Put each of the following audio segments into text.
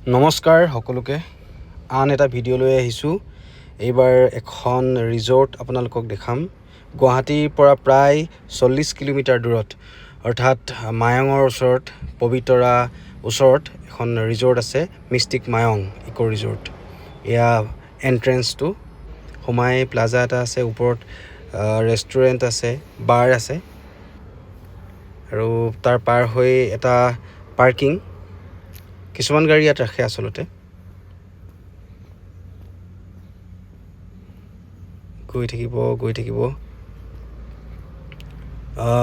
নমস্কাৰ সকলোকে আন এটা ভিডিঅ' লৈ আহিছোঁ। এইবাৰ এখন ৰিজৰ্ট আপোনালোকক দেখাম। গুৱাহাটীৰ পৰা প্ৰায় 40 কিলোমিটাৰ দূৰত, অৰ্থাৎ মায়ঙৰ ওচৰত, পবিতৰা ওচৰত এখন ৰিজৰ্ট আছে, মিষ্টিক মায়ং ইক' ৰিজৰ্ট। এয়া এণ্ট্ৰেঞ্চটো। সোমাই প্লাজা এটা আছে, ওপৰত ৰেষ্টুৰেণ্ট আছে, বাৰ আছে, আৰু তাৰ পাৰ হৈ এটা পাৰ্কিং। কিছুমান গাড়ী ইয়াত ৰাখে আচলতে। গৈ থাকিব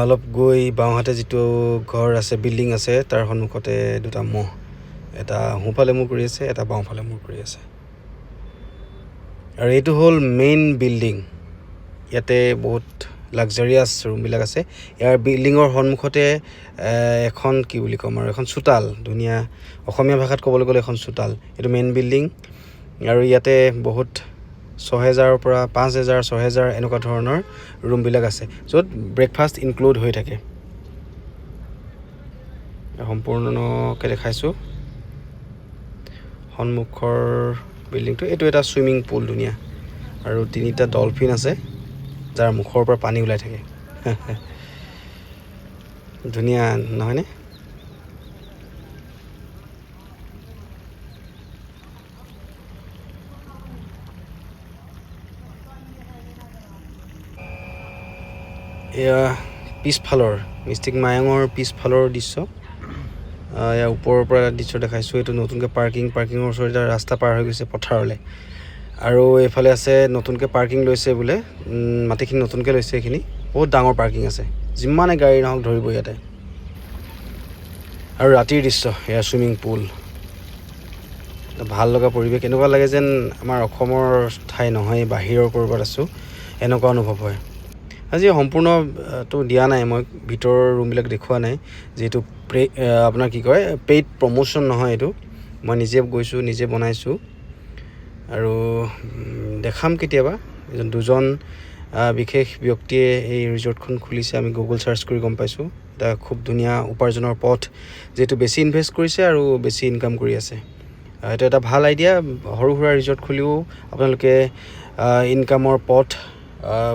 অলপ গৈ বাওঁহাতে যিটো ঘৰ আছে, বিল্ডিং আছে, তাৰ সন্মুখতে দুটা ম'হ, এটা সোঁফালে মূৰ কৰি আছে, এটা বাওঁফালে মূৰ কৰি আছে। আৰু এইটো হ'ল মেইন বিল্ডিং। ইয়াতে বহুত লাক্সাৰিয়াছ ৰুমবিলাক আছে। ইয়াৰ বিল্ডিঙৰ সন্মুখতে এখন কি বুলি ক'ম আৰু, এখন চোতাল, ধুনীয়া অসমীয়া ভাষাত ক'বলৈ গ'লে এখন চোতাল। এইটো মেইন বিল্ডিং। আৰু ইয়াতে বহুত 6,000ৰ পৰা 5,000, 6,000 এনেকুৱা ধৰণৰ ৰুমবিলাক আছে, য'ত ব্ৰেকফাষ্ট ইনক্লুড হৈ থাকে। সম্পূৰ্ণকৈ দেখাইছোঁ সন্মুখৰ বিল্ডিংটো। এইটো এটা ছুইমিং পুল, ধুনীয়া, আৰু 3টা ডলফিন আছে, যাৰ মুখৰ পৰা পানী ওলাই থাকে। ধুনীয়া নহয়নে? এয়া পিছফালৰ মিষ্টিক মায়ঙৰ পিছফালৰ দৃশ্য। ইয়াৰ ওপৰৰ পৰা দৃশ্য দেখাইছোঁ। এইটো নতুনকৈ পাৰ্কিঙৰ ওচৰত এটা ৰাস্তা পাৰ হৈ গৈছে পথাৰলৈ। আৰু এইফালে আছে, নতুনকৈ পাৰ্কিং লৈছে বোলে, মাটিখিনি নতুনকৈ লৈছে। এইখিনি বহুত ডাঙৰ পাৰ্কিং আছে, যিমানে গাড়ী নহওক ধৰিব ইয়াতে। আৰু ৰাতিৰ দৃশ্য, এয়া ছুইমিং পুল, ভাল লগা পৰিৱেশ। এনেকুৱা লাগে যেন আমাৰ অসমৰ ঠাই নহয়, বাহিৰৰ ক'ৰবাত আছোঁ, এনেকুৱা অনুভৱ হয়। আজি সম্পূৰ্ণটো দিয়া নাই, মই ভিতৰৰ ৰুমবিলাক দেখুওৱা নাই, যিহেতু আপোনাৰ কি কয়, পেইড প্ৰমোশ্যন নহয় এইটো। মই নিজে গৈছোঁ, নিজে বনাইছোঁ, আৰু দেখাম কেতিয়াবা। দুজন বিশেষ ব্যক্তিয়ে এই ৰিজৰ্টখন খুলিছে, আমি গুগল চাৰ্চ কৰি গম পাইছোঁ। এটা খুব ধুনীয়া উপাৰ্জনৰ পথ, যিহেতু বেছি ইনভেষ্ট কৰিছে আৰু বেছি ইনকাম কৰি আছে। এইটো এটা ভাল আইডিয়া। সৰু সুৰা ৰিজৰ্ট খুলিও আপোনালোকে ইনকামৰ পথ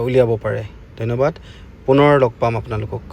উলিয়াব পাৰে। ধন্যবাদ। পুনৰ লগ পাম আপোনালোকক।